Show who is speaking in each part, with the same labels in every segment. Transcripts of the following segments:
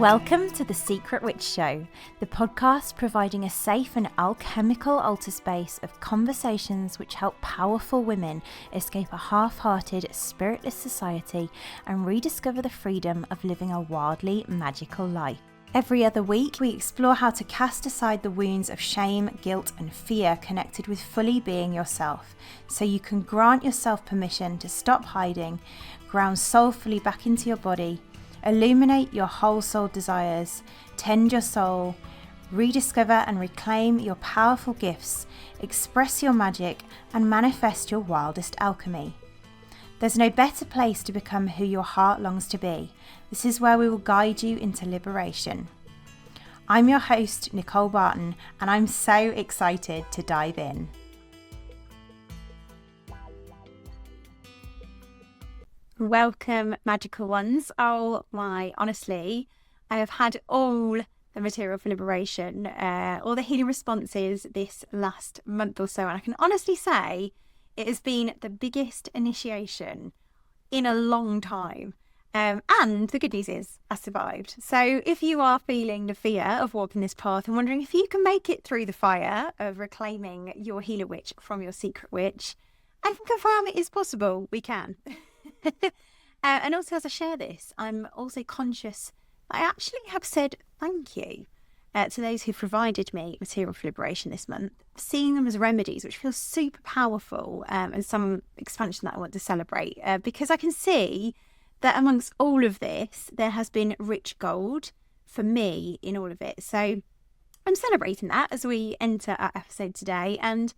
Speaker 1: Welcome to The Secret Witch Show, the podcast providing a safe and alchemical altar space of conversations which help powerful women escape a half-hearted, spiritless society and rediscover the freedom of living a wildly magical life. Every other week, we explore how to cast aside the wounds of shame, guilt, and fear connected with fully being yourself, so you can grant yourself permission to stop hiding, ground soulfully back into your body, illuminate your whole soul desires, tend your soul, rediscover and reclaim your powerful gifts, express your magic, and manifest your wildest alchemy. There's no better place to become who your heart longs to be. This is where we will guide you into liberation. I'm your host, Nicole Barton, and I'm so excited to dive in. Welcome, magical ones. Oh my, honestly, I have had all the material for liberation, all the healing responses this last month or so, and I can honestly say it has been the biggest initiation in a long time. And the good news is I survived. So if you are feeling the fear of walking this path and wondering if you can make it through the fire of reclaiming your healer witch from your secret witch, I can confirm it is possible. We can. And also, as I share this, I'm also conscious that I actually have said thank you to those who provided me material for liberation this month, seeing them as remedies, which feels super powerful, and some expansion that I want to celebrate, because I can see that amongst all of this, there has been rich gold for me in all of it. So I'm celebrating that as we enter our episode today, and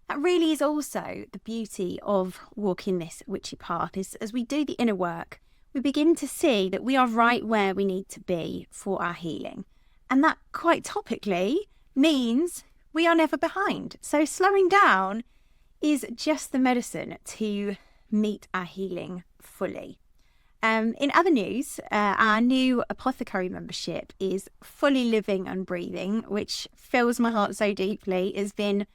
Speaker 1: that really is also the beauty of walking this witchy path, is as we do the inner work, we begin to see that we are right where we need to be for our healing. And that, quite topically, means we are never behind. So slowing down is just the medicine to meet our healing fully. In other news, our new apothecary membership is fully living and breathing, which fills my heart so deeply. It's been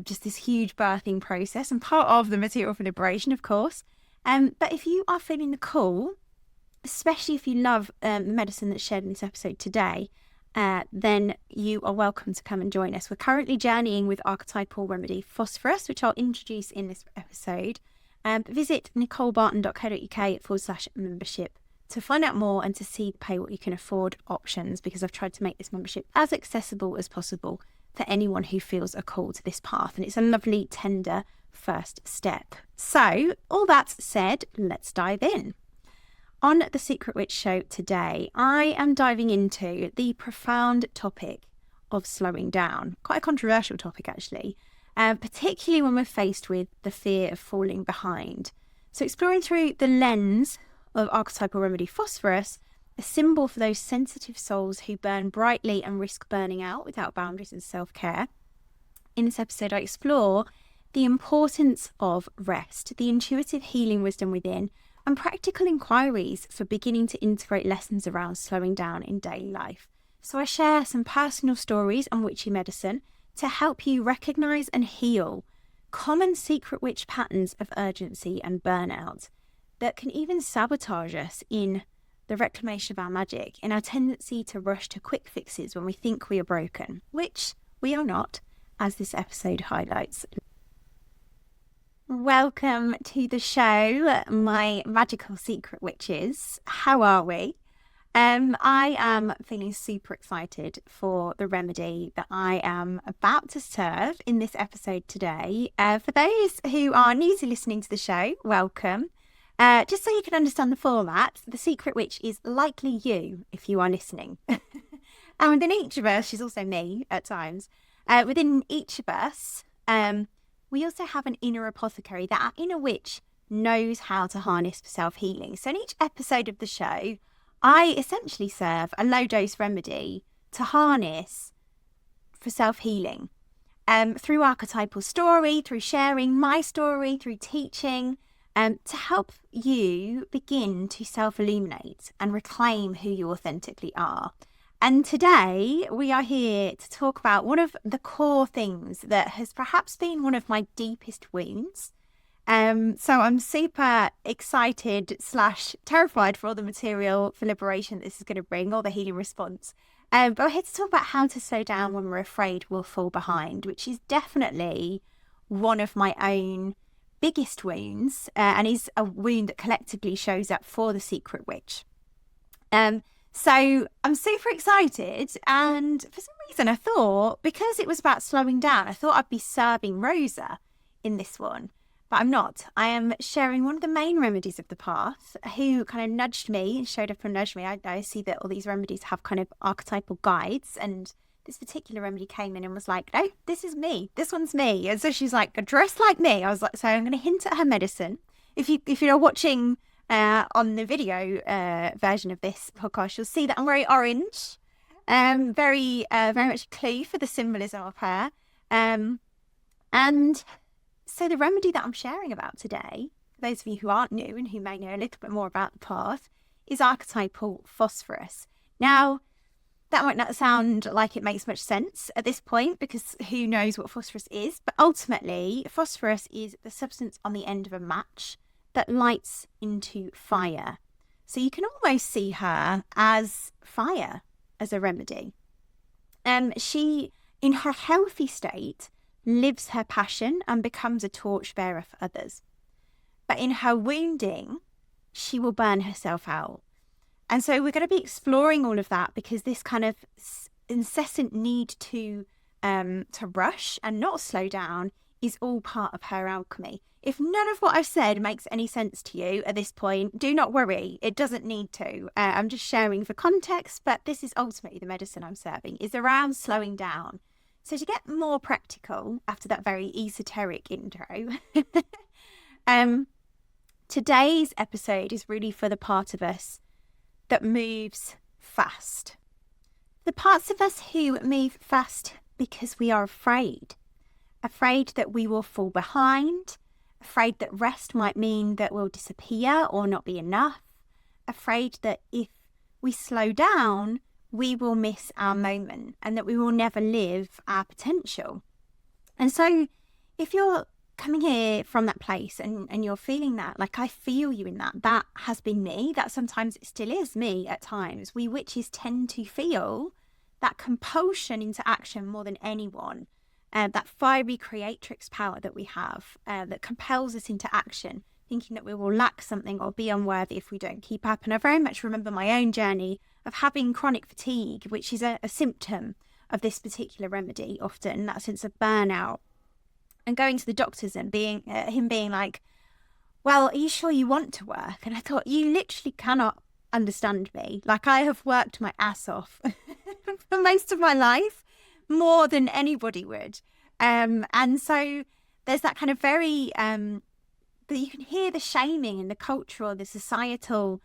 Speaker 1: just this huge birthing process and part of the material for liberation, of course. But if you are feeling the call, especially if you love the medicine that's shared in this episode today, then you are welcome to come and join us. We're currently journeying with Archetypal remedy Phosphorus, which I'll introduce in this episode. Visit nicolebarton.co.uk/membership to find out more and to see pay what you can afford options, because I've tried to make this membership as accessible as possible for anyone who feels a call to this path. And it's a lovely, tender first step. So, all that said, let's dive in. On The Secret Witch Show today, I am diving into the profound topic of slowing down. Quite a controversial topic, actually, particularly when we're faced with the fear of falling behind. So exploring through the lens of Archetypal remedy Phosphorus, a symbol for those sensitive souls who burn brightly and risk burning out without boundaries and self-care. In this episode, I explore the importance of rest, the intuitive healing wisdom within, and practical inquiries for beginning to integrate lessons around slowing down in daily life. So I share some personal stories on witchy medicine to help you recognise and heal common secret witch patterns of urgency and burnout that can even sabotage us in the reclamation of our magic, in our tendency to rush to quick fixes when we think we are broken, which we are not, as this episode highlights. Welcome to the show, my magical secret witches. How are we? I am feeling super excited for the remedy that I am about to serve in this episode today. For those who are new to listening to the show, welcome. Just so you can understand the format, the secret witch is likely you if you are listening. And within each of us, she's also me at times, within each of us, we also have an inner apothecary, that our inner witch knows how to harness for self-healing. So in each episode of the show, I essentially serve a low-dose remedy to harness for self-healing. Through archetypal story, through sharing my story, through teaching, to help you begin to self-illuminate and reclaim who you authentically are. And today we are here to talk about one of the core things that has perhaps been one of my deepest wounds, So I'm super excited / terrified for all the material for liberation this is going to bring, all the healing response. But we're here to talk about how to slow down when we're afraid we'll fall behind, which is definitely one of my own biggest wounds, and is a wound that collectively shows up for the Secret Witch. So I'm super excited, and for some reason I thought, because it was about slowing down, I thought I'd be serving Rosa in this one, but I'm not. I am sharing one of the main remedies of the path, who kind of nudged me and showed up and nudged me. I see that all these remedies have kind of archetypal guides, and this particular remedy came in and was like, no, this is me. This one's me. And so she's like, dress like me. I was like, so I'm going to hint at her medicine. If you're watching on the video version of this podcast, you'll see that I'm very orange, very much a clue for the symbolism of her. And so the remedy that I'm sharing about today, for those of you who aren't new and who may know a little bit more about the path, is archetypal phosphorus. Now, that might not sound like it makes much sense at this point, because who knows what phosphorus is, but ultimately phosphorus is the substance on the end of a match that lights into fire. So you can almost see her as fire as a remedy. She, in her healthy state, lives her passion and becomes a torchbearer for others. But in her wounding, she will burn herself out. And so we're going to be exploring all of that, because this kind of incessant need to rush and not slow down is all part of her alchemy. If none of what I've said makes any sense to you at this point, do not worry. It doesn't need to. I'm just sharing for context, but this is ultimately the medicine I'm serving, is around slowing down. So to get more practical after that very esoteric intro, today's episode is really for the part of us that moves fast. The parts of us who move fast because we are afraid that we will fall behind, afraid that rest might mean that we'll disappear or not be enough, afraid that if we slow down, we will miss our moment and that we will never live our potential. And so if you're coming here from that place and you're feeling that, like, I feel you in that has been me, that sometimes it still is me at times. We witches tend to feel that compulsion into action more than anyone, that fiery creatrix power that we have, that compels us into action, thinking that we will lack something or be unworthy if we don't keep up. And I very much remember my own journey of having chronic fatigue, which is a symptom of this particular remedy, often that sense of burnout, and going to the doctors and him being like, well, are you sure you want to work? And I thought, you literally cannot understand me. Like, I have worked my ass off for most of my life, more than anybody would. And so there's that kind of very, that you can hear the shaming and the cultural, the societal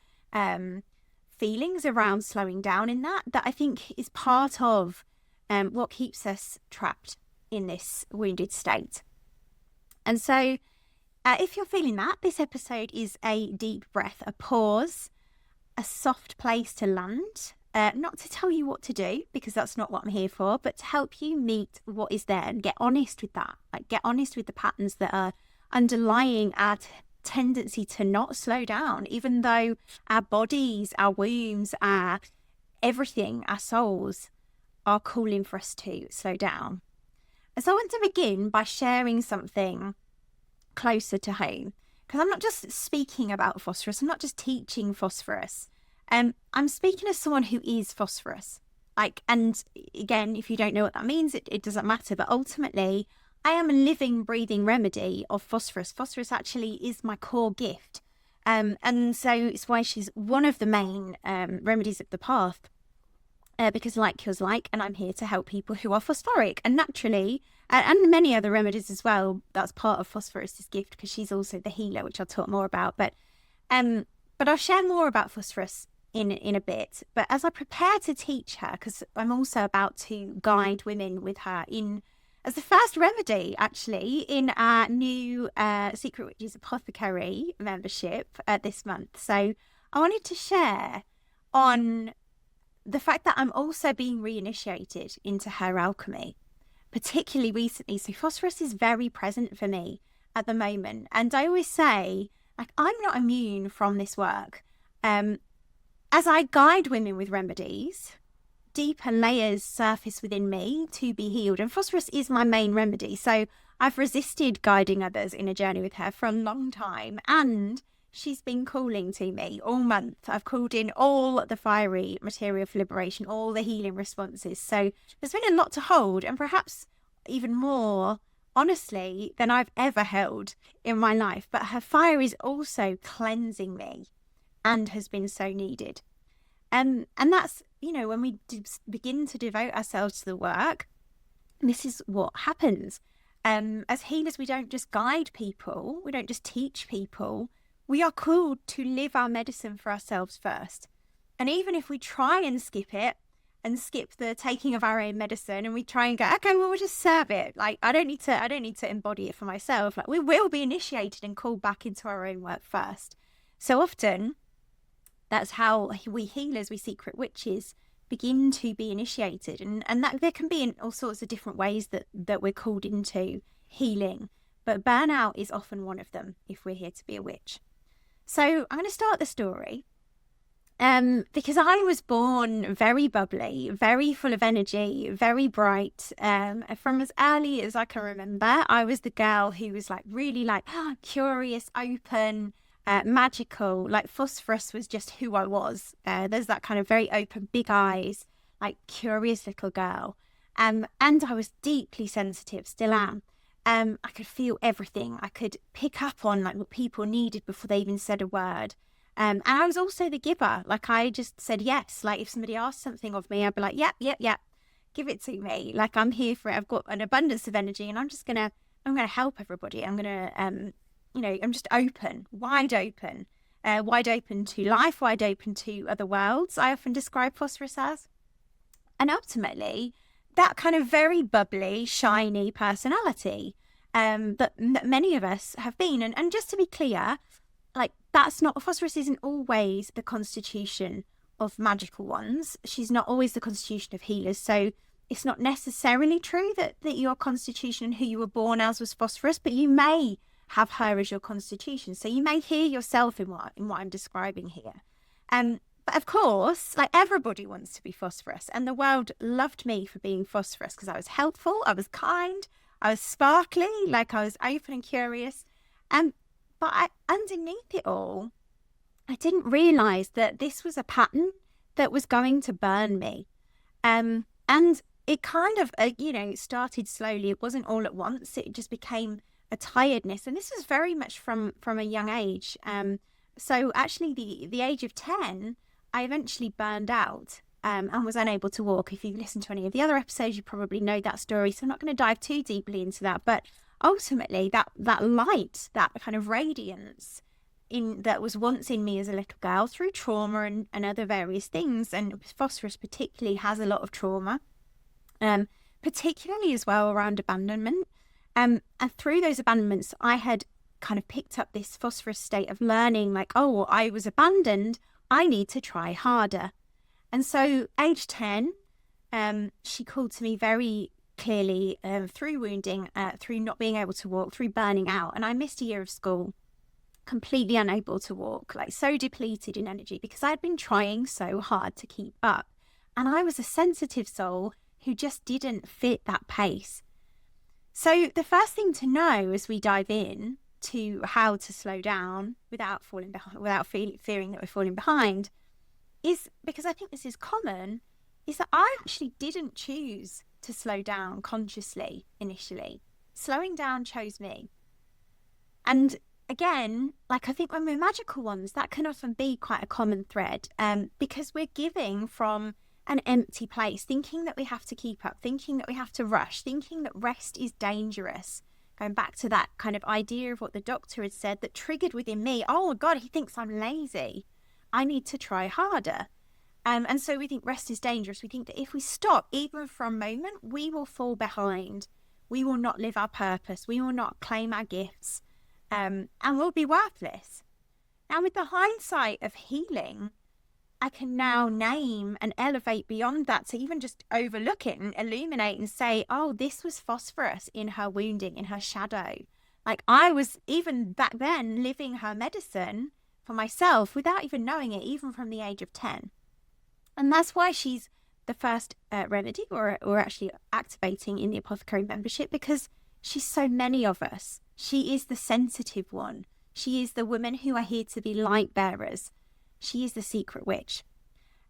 Speaker 1: feelings around slowing down in that I think is part of what keeps us trapped in this wounded state. And so if you're feeling that, this episode is a deep breath, a pause, a soft place to land, not to tell you what to do, because that's not what I'm here for, but to help you meet what is there and get honest with that. Like, get honest with the patterns that are underlying our tendency to not slow down, even though our bodies, our wombs, our everything, our souls are calling for us to slow down. And so I want to begin by sharing something closer to home, because I'm not just speaking about phosphorus, I'm not just teaching phosphorus. I'm speaking as someone who is phosphorus. Like, and again, if you don't know what that means, it doesn't matter. But ultimately, I am a living, breathing remedy of phosphorus. Phosphorus actually is my core gift. And so it's why she's one of the main remedies of the path. Because like kills like, and I'm here to help people who are phosphoric. And naturally, and many other remedies as well, that's part of Phosphorus's gift, because she's also the healer, which I'll talk more about. But I'll share more about phosphorus in a bit. But as I prepare to teach her, because I'm also about to guide women with her as the first remedy, actually, in our new Secret Witches Apothecary membership this month. So I wanted to share on the fact that I'm also being reinitiated into her alchemy, particularly recently. So phosphorus is very present for me at the moment. And I always say, like, I'm not immune from this work. As I guide women with remedies, deeper layers surface within me to be healed. And phosphorus is my main remedy. So I've resisted guiding others in a journey with her for a long time. And she's been calling to me all month. I've called in all the fiery material for liberation, all the healing responses. So there's been a lot to hold, and perhaps even more, honestly, than I've ever held in my life. But her fire is also cleansing me and has been so needed. And that's, you know, when we begin to devote ourselves to the work, this is what happens. As healers, we don't just guide people, we don't just teach people. We are called to live our medicine for ourselves first. And even if we try and skip it and skip the taking of our own medicine, and we try and go, okay, well, we'll just serve it. Like, I don't need to embody it for myself. Like, we will be initiated and called back into our own work first. So often, that's how we healers, we secret witches, begin to be initiated. And that there can be in all sorts of different ways that we're called into healing. But burnout is often one of them if we're here to be a witch. So I'm going to start the story because I was born very bubbly, very full of energy, very bright. From as early as I can remember, I was the girl who was like really like curious, open, magical. Like phosphorus was just who I was. There's that kind of very open, big eyes, like curious little girl. And I was deeply sensitive, still am. I could feel everything. I could pick up on like what people needed before they even said a word. And I was also the giver. Like I just said yes. Like if somebody asked something of me, I'd be like, yep, give it to me. Like I'm here for it. I've got an abundance of energy, and I'm gonna help everybody. I'm gonna, I'm just open, wide open to life, wide open to other worlds. I often describe phosphorus as, and ultimately, that kind of very bubbly, shiny personality that many of us have been. And just to be clear, like phosphorus isn't always the constitution of magical ones. She's not always the constitution of healers. So it's not necessarily true that your constitution and who you were born as was phosphorus, but you may have her as your constitution. So you may hear yourself in what I'm describing here. But of course, like everybody wants to be phosphorus, and the world loved me for being phosphorus because I was helpful, I was kind, I was sparkly, like I was open and curious. But underneath it all, I didn't realise that this was a pattern that was going to burn me. And it kind of, started slowly. It wasn't all at once. It just became a tiredness. And this was very much from a young age. So actually the age of 10, I eventually burned out and was unable to walk. If you've listened to any of the other episodes, you probably know that story. So I'm not going to dive too deeply into that. But ultimately, that light, that kind of radiance that was once in me as a little girl through trauma and other various things, and phosphorus particularly has a lot of trauma, particularly as well around abandonment. And through those abandonments, I had kind of picked up this phosphorus state of learning, like, oh, I was abandoned, I need to try harder. And so age 10, she called to me very clearly through wounding, through not being able to walk, through burning out. And I missed a year of school, completely unable to walk, like so depleted in energy because I had been trying so hard to keep up. And I was a sensitive soul who just didn't fit that pace. So the first thing to know as we dive in to how to slow down without falling behind, without fearing that we're falling behind, is, because I think this is common, is that I actually didn't choose to slow down consciously initially. Slowing down chose me. And again, like I think when we're magical ones, that can often be quite a common thread, because we're giving from an empty place, thinking that we have to keep up, thinking that we have to rush, thinking that rest is dangerous. Going back to that kind of idea of what the doctor had said that triggered within me, oh my God, he thinks I'm lazy. I need to try harder. And so we think rest is dangerous. We think that if we stop, even for a moment, we will fall behind. We will not live our purpose. We will not claim our gifts, and we'll be worthless. Now, with the hindsight of healing, I can now name and elevate beyond that to even just overlook it and illuminate and say, oh, this was phosphorus in her wounding, in her shadow. Like I was even back then living her medicine for myself without even knowing it, even from the age of 10. And that's why she's the first remedy or actually activating in the apothecary membership, because she's so many of us. She is the sensitive one. She is the women who are here to be light bearers. She is the secret witch.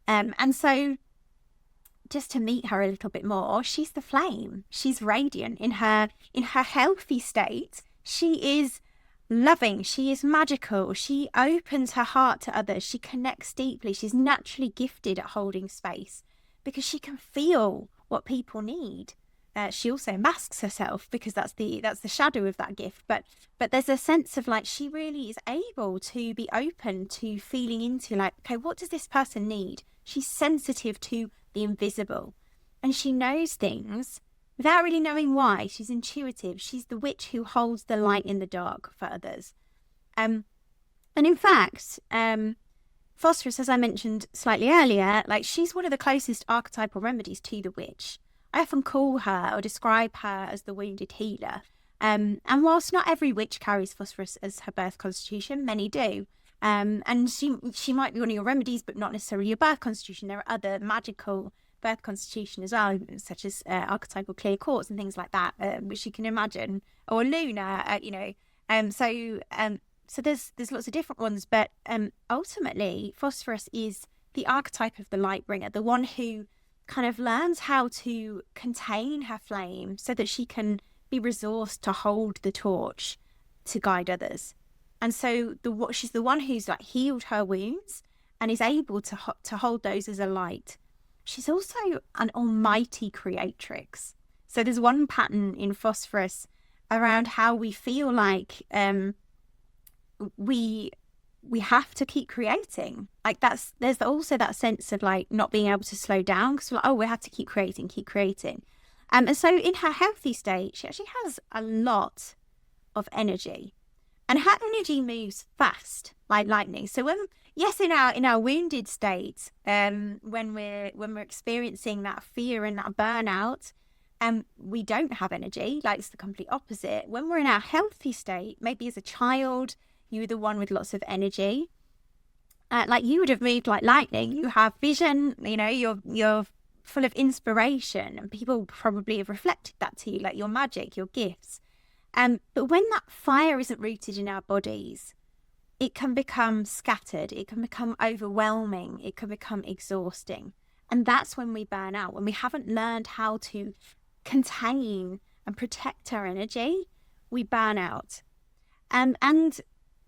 Speaker 1: And so just to meet her a little bit more, she's the flame. She's radiant in her healthy state. She is loving. She is magical. She opens her heart to others. She connects deeply. She's naturally gifted at holding space because she can feel what people need. She also masks herself because that's the shadow of that gift. But there's a sense of like she really is able to be open to feeling into like, okay, what does this person need? She's sensitive to the invisible, and she knows things without really knowing why. She's intuitive. She's the witch who holds the light in the dark for others. And in fact, Phosphorus, as I mentioned slightly earlier, like she's one of the closest archetypal remedies to the witch. I often call her or describe her as the wounded healer. And whilst not every witch carries Phosphorus as her birth constitution, many do. And she might be one of your remedies, but not necessarily your birth constitution. There are other magical birth constitution as well, such as archetypal clear quartz and things like that, which you can imagine, or Luna, so there's lots of different ones, but ultimately Phosphorus is the archetype of the light bringer, the one who kind of learns how to contain her flame so that she can be resourced to hold the torch to guide others. And so she's the one who's like healed her wounds and is able to hold those as a light. She's also an almighty creatrix. So there's one pattern in Phosphorus around how we feel like we have to keep creating. Like there's also that sense of like not being able to slow down because we're like, oh, we have to keep creating. And so in her healthy state, she actually has a lot of energy. And her energy moves fast, like lightning. So in our wounded state, when we're experiencing that fear and that burnout, we don't have energy. Like it's the complete opposite. When we're in our healthy state, maybe as a child, you were the one with lots of energy. Like you would have moved like lightning. You have vision. You know, you're full of inspiration, and people probably have reflected that to you, like your magic, your gifts. But when that fire isn't rooted in our bodies, it can become scattered, it can become overwhelming, it can become exhausting. And that's when we burn out, when we haven't learned how to contain and protect our energy, we burn out. And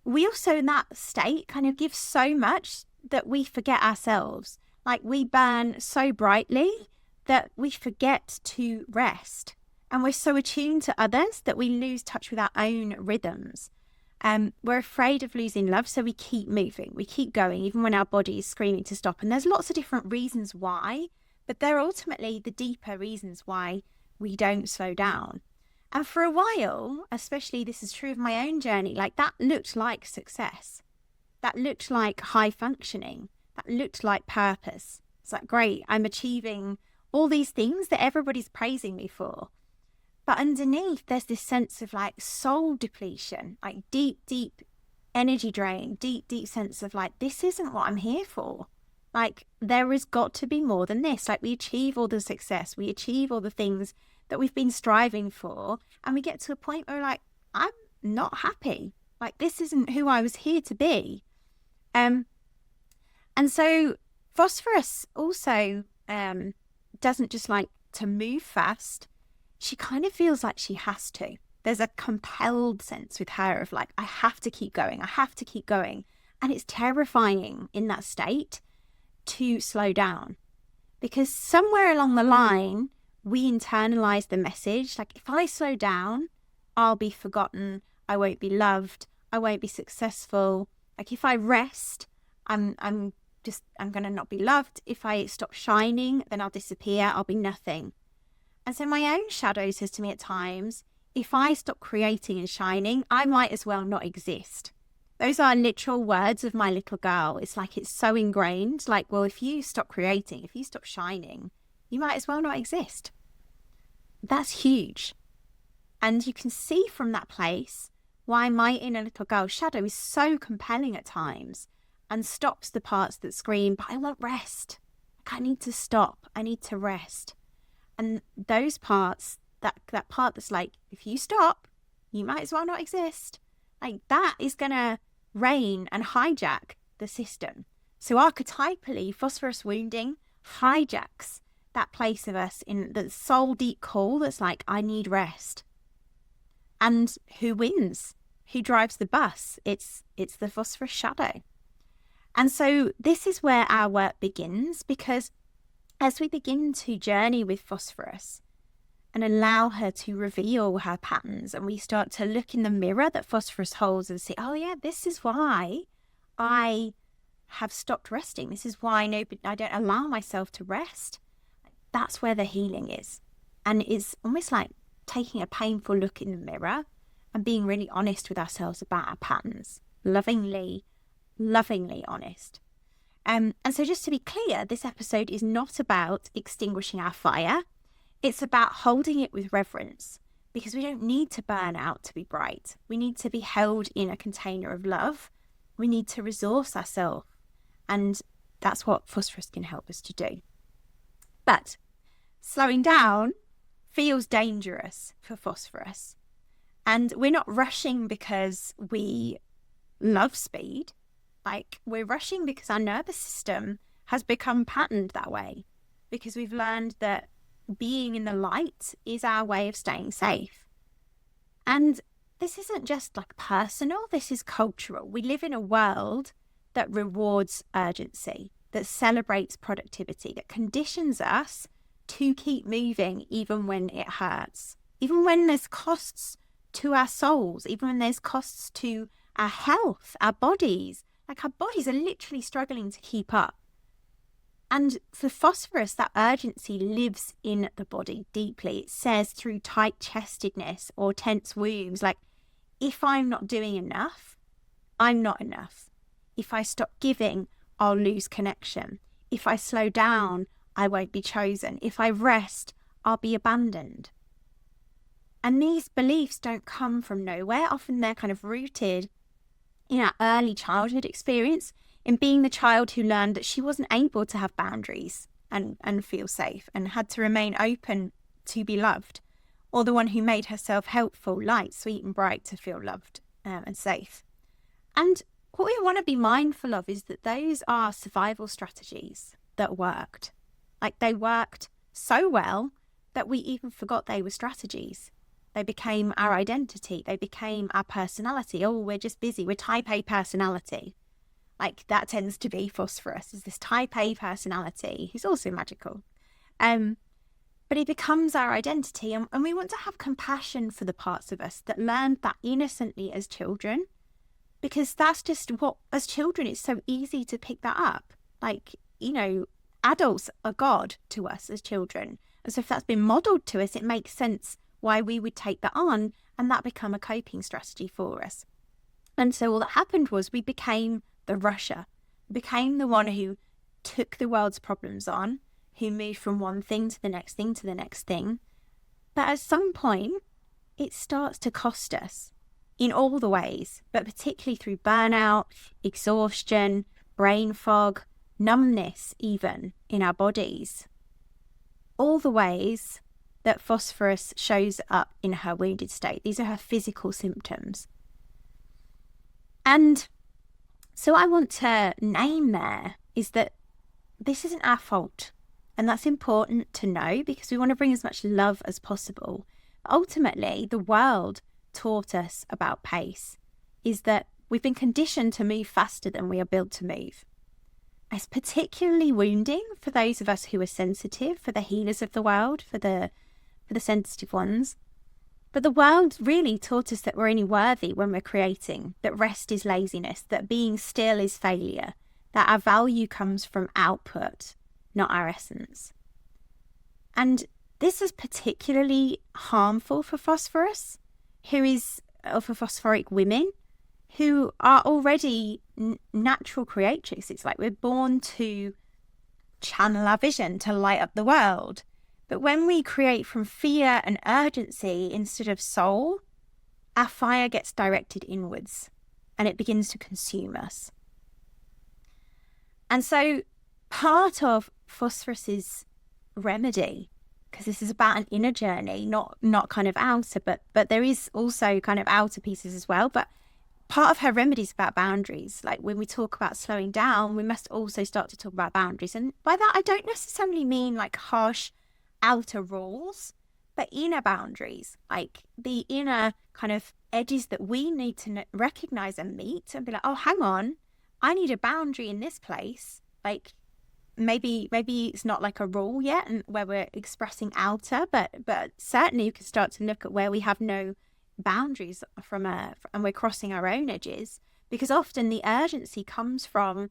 Speaker 1: we also in that state kind of give so much that we forget ourselves. Like we burn so brightly that we forget to rest. And we're so attuned to others that we lose touch with our own rhythms. We're afraid of losing love, so we keep moving, we keep going, even when our body is screaming to stop. And there's lots of different reasons why, but they're ultimately the deeper reasons why we don't slow down. And for a while, especially this is true of my own journey, like that looked like success. That looked like high functioning. That looked like purpose. It's like, great, I'm achieving all these things that everybody's praising me for. But underneath, there's this sense of like soul depletion, like deep, deep energy drain, deep sense of like, this isn't what I'm here for. Like there has got to be more than this. Like we achieve all the success, we achieve all the things that we've been striving for. And we get to a point where we're like, I'm not happy. Like this isn't who I was here to be. And so Phosphorus also doesn't just like to move fast. She kind of feels like she has to. There's a compelled sense with her of like, I have to keep going. I have to keep going. And it's terrifying in that state to slow down because somewhere along the line, we internalize the message. Like if I slow down, I'll be forgotten. I won't be loved. I won't be successful. Like if I rest, I'm going to not be loved. If I stop shining, then I'll disappear. I'll be nothing. And so my own shadow says to me at times, if I stop creating and shining, I might as well not exist. Those are literal words of my little girl. It's like it's so ingrained. Like, well, if you stop creating, if you stop shining, you might as well not exist. That's huge. And you can see from that place why my inner little girl shadow is so compelling at times and stops the parts that scream, but I want rest. Like, I need to stop. I need to rest. And those parts, that part that's like, if you stop, you might as well not exist. Like, that is going to reign and hijack the system. So archetypally, phosphorus wounding hijacks that place of us in the soul deep call that's like, I need rest. And who wins? Who drives the bus? It's the phosphorus shadow. And so this is where our work begins, because as we begin to journey with phosphorus and allow her to reveal her patterns, and we start to look in the mirror that phosphorus holds and say, oh yeah, this is why I have stopped resting. This is why I don't allow myself to rest. That's where the healing is. And it's almost like taking a painful look in the mirror and being really honest with ourselves about our patterns. Lovingly honest. And so just to be clear, this episode is not about extinguishing our fire. It's about holding it with reverence, because we don't need to burn out to be bright. We need to be held in a container of love. We need to resource ourselves. And that's what phosphorus can help us to do. But slowing down feels dangerous for phosphorus. And we're not rushing because we love speed. Like, we're rushing because our nervous system has become patterned that way, because we've learned that being in the light is our way of staying safe. And this isn't just like personal, this is cultural. We live in a world that rewards urgency, that celebrates productivity, that conditions us to keep moving even when it hurts, even when there's costs to our souls, even when there's costs to our health, our bodies. Like, our bodies are literally struggling to keep up. And for phosphorus, that urgency lives in the body deeply. It says through tight-chestedness or tense wombs, like, if I'm not doing enough, I'm not enough. If I stop giving, I'll lose connection. If I slow down, I won't be chosen. If I rest, I'll be abandoned. And these beliefs don't come from nowhere. Often they're kind of rooted in our early childhood experience, in being the child who learned that she wasn't able to have boundaries and feel safe and had to remain open to be loved, or the one who made herself helpful, light, sweet and bright to feel loved and safe. And what we want to be mindful of is that those are survival strategies that worked. Like, they worked so well that we even forgot they were strategies. They became our identity. They became our personality. Oh, we're just busy. We're type A personality. Like, that tends to be phosphorus, is this type A personality who's also magical. But it becomes our identity. And we want to have compassion for the parts of us that learned that innocently as children, because that's just what, as children, it's so easy to pick that up. Like, you know, adults are God to us as children. And so if that's been modeled to us, it makes sense why we would take that on and that become a coping strategy for us. And so all that happened was we became the rusher, became the one who took the world's problems on, who moved from one thing to the next thing to the next thing. But at some point, it starts to cost us in all the ways, but particularly through burnout, exhaustion, brain fog, numbness even in our bodies. All the ways that phosphorus shows up in her wounded state. These are her physical symptoms. And so I want to name there is that this isn't our fault. And that's important to know, because we want to bring as much love as possible. Ultimately, the world taught us about pace, is that we've been conditioned to move faster than we are built to move. It's particularly wounding for those of us who are sensitive, for the healers of the world, for the sensitive ones. But the world really taught us that we're only worthy when we're creating, that rest is laziness, that being still is failure, that our value comes from output, not our essence. And this is particularly harmful for phosphorus, for phosphoric women, who are already natural creators. It's like we're born to channel our vision, to light up the world. But when we create from fear and urgency instead of soul, our fire gets directed inwards and it begins to consume us. And so part of Phosphorus's remedy, because this is about an inner journey, not kind of outer, but there is also kind of outer pieces as well. But part of her remedy is about boundaries. Like when we talk about slowing down, we must also start to talk about boundaries. And by that, I don't necessarily mean like harsh outer rules, but inner boundaries, like the inner kind of edges that we need to recognize and meet and be like, oh, hang on, I need a boundary in this place. Like maybe it's not like a rule yet and where we're expressing outer, but certainly you can start to look at where we have no boundaries and we're crossing our own edges, because often the urgency comes from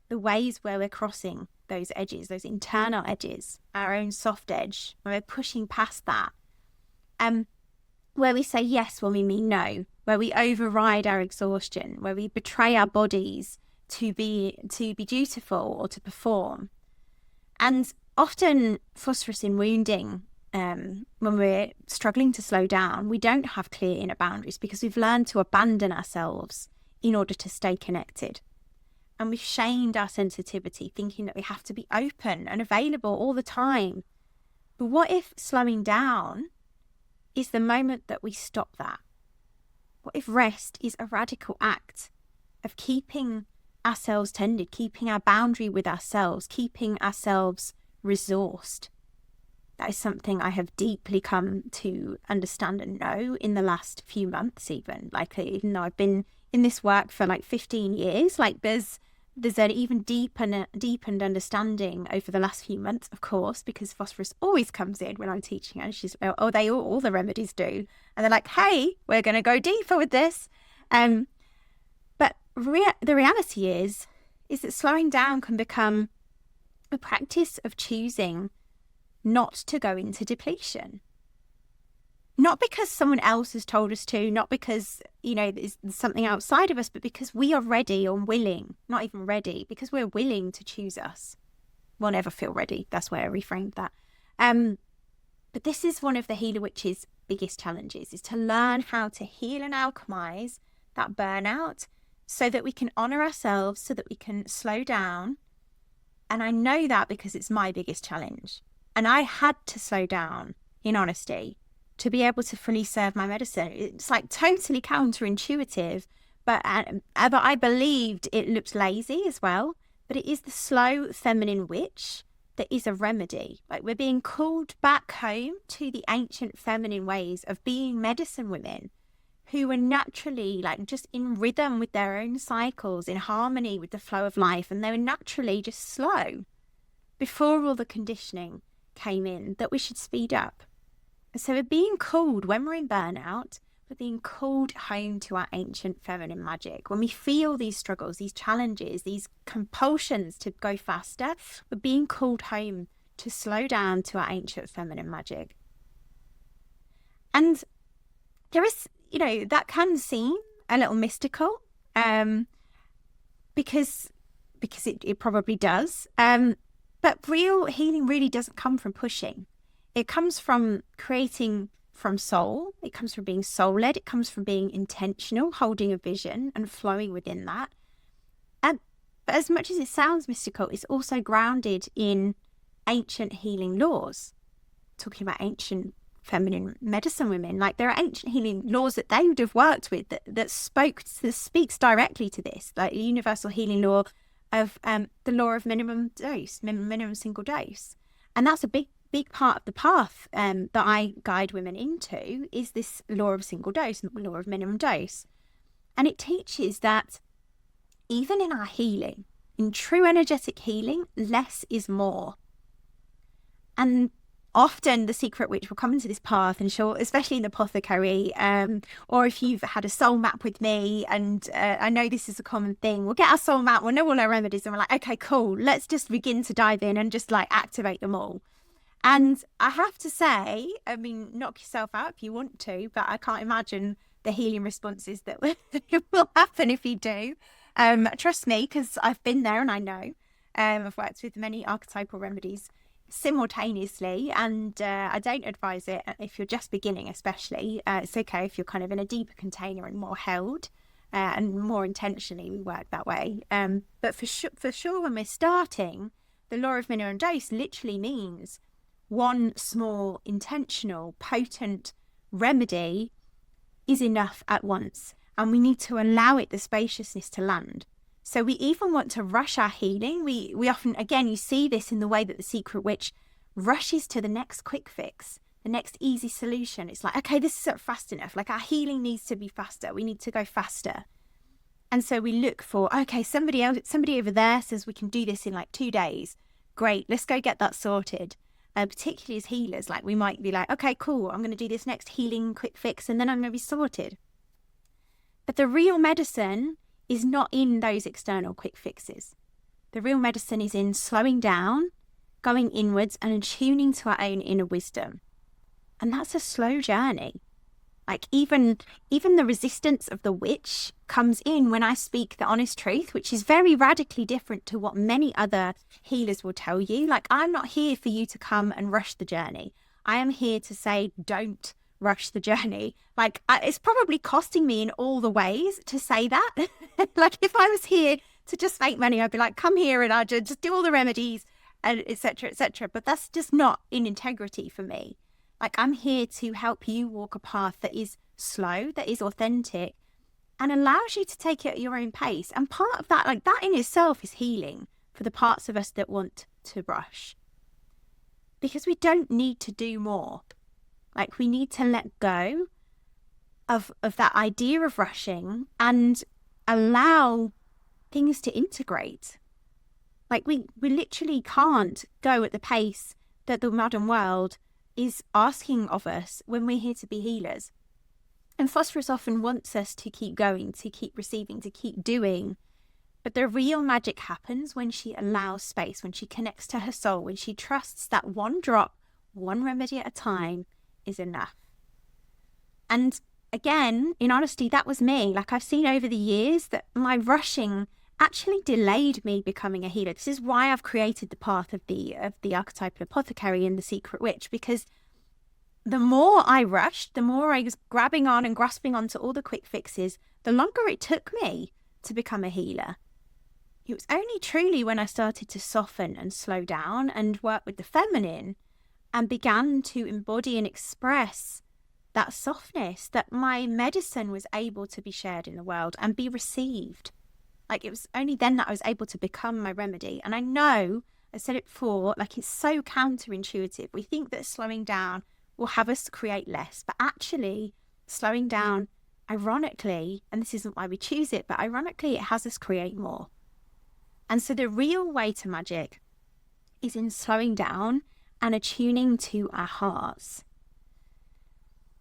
Speaker 1: the ways where we're crossing those edges, those internal edges, our own soft edge, where we're pushing past that. Where we say yes when we mean no, where we override our exhaustion, where we betray our bodies to be dutiful or to perform. And often Phosphorus in wounding, when we're struggling to slow down, we don't have clear inner boundaries because we've learned to abandon ourselves in order to stay connected. And we've shamed our sensitivity, thinking that we have to be open and available all the time. But what if slowing down is the moment that we stop that? What if rest is a radical act of keeping ourselves tended, keeping our boundary with ourselves, keeping ourselves resourced? That is something I have deeply come to understand and know in the last few months even. Like, even though I've been in this work for like 15 years, like there's an even deepened understanding over the last few months, of course, because Phosphorus always comes in when I'm teaching her. She's, all the remedies do. And they're like, hey, we're going to go deeper with this. But the reality is that slowing down can become a practice of choosing not to go into depletion. Not because someone else has told us to, not because, there's something outside of us, but because we are ready or willing, not even ready, because we're willing to choose us. We'll never feel ready. That's why I reframed that. But this is one of the healer witch's biggest challenges, is to learn how to heal and alchemize that burnout so that we can honor ourselves, so that we can slow down. And I know that because it's my biggest challenge. And I had to slow down, in honesty, to be able to fully serve my medicine. It's like totally counterintuitive, but I believed it looked lazy as well. But it is the slow feminine witch that is a remedy. Like, we're being called back home to the ancient feminine ways of being medicine women who were naturally like just in rhythm with their own cycles, in harmony with the flow of life, and they were naturally just slow before all the conditioning came in that we should speed up. So we're being called, when we're in burnout, we're being called home to our ancient feminine magic. When we feel these struggles, these challenges, these compulsions to go faster, we're being called home to slow down to our ancient feminine magic. And there is, that can seem a little mystical, because it probably does. But real healing really doesn't come from pushing. It comes from creating from soul. It comes from being soul-led. It comes from being intentional, holding a vision and flowing within that. But as much as it sounds mystical, it's also grounded in ancient healing laws. Talking about ancient feminine medicine women, like there are ancient healing laws that they would have worked with that speaks directly to this, like the universal healing law of the law of minimum single dose. And that's a big part of the path that I guide women into, is this law of single dose, law of minimum dose. And it teaches that even in our healing, in true energetic healing, less is more. And often the secret witch will come into this path, and she'll, especially in the apothecary, or if you've had a soul map with me, and I know this is a common thing, we'll get our soul map, we'll know all our remedies, and we're like, okay, cool, let's just begin to dive in and just like activate them all. And I have to say, I mean, knock yourself out if you want to, but I can't imagine the healing responses that will happen if you do. Trust me, because I've been there and I know. I've worked with many archetypal remedies simultaneously, and I don't advise it if you're just beginning, especially. It's okay if you're kind of in a deeper container and more held, and more intentionally we work that way. But for sure, when we're starting, the law of minimum dose literally means one small, intentional, potent remedy is enough at once, and we need to allow it the spaciousness to land. So we even want to rush our healing. We often, again, you see this in the way that the secret witch rushes to the next quick fix, the next easy solution. It's like, okay, this isn't fast enough. Like, our healing needs to be faster. We need to go faster. And so we look for, okay, somebody over there says we can do this in like 2 days. Great, let's go get that sorted. Particularly as healers, like we might be like, okay, cool, I'm going to do this next healing quick fix and then I'm going to be sorted. But the real medicine is not in those external quick fixes. The real medicine is in slowing down, going inwards and attuning to our own inner wisdom. And that's a slow journey. Like even the resistance of the witch comes in when I speak the honest truth, which is very radically different to what many other healers will tell you. Like, I'm not here for you to come and rush the journey. I am here to say, don't rush the journey. Like, it's probably costing me in all the ways to say that. Like, if I was here to just make money, I'd be like, come here and I'll just do all the remedies and etc., etc. But that's just not in integrity for me. Like, I'm here to help you walk a path that is slow, that is authentic, and allows you to take it at your own pace. And part of that, like that in itself, is healing for the parts of us that want to rush. Because we don't need to do more. Like, we need to let go of that idea of rushing and allow things to integrate. Like, we literally can't go at the pace that the modern world is asking of us when we're here to be healers. And Phosphorus often wants us to keep going, to keep receiving, to keep doing. But the real magic happens when she allows space, when she connects to her soul, when she trusts that one drop, one remedy at a time is enough. And again, in honesty, that was me. Like, I've seen over the years that my rushing actually delayed me becoming a healer. This is why I've created the path of the archetypal apothecary and the secret witch, because the more I rushed, the more I was grabbing on and grasping onto all the quick fixes, the longer it took me to become a healer. It was only truly when I started to soften and slow down and work with the feminine and began to embody and express that softness that my medicine was able to be shared in the world and be received. Like, it was only then that I was able to become my remedy. And I know, I said it before, like, it's so counterintuitive. We think that slowing down will have us create less, but actually slowing down, ironically, and this isn't why we choose it, but ironically, it has us create more. And so the real way to magic is in slowing down and attuning to our hearts.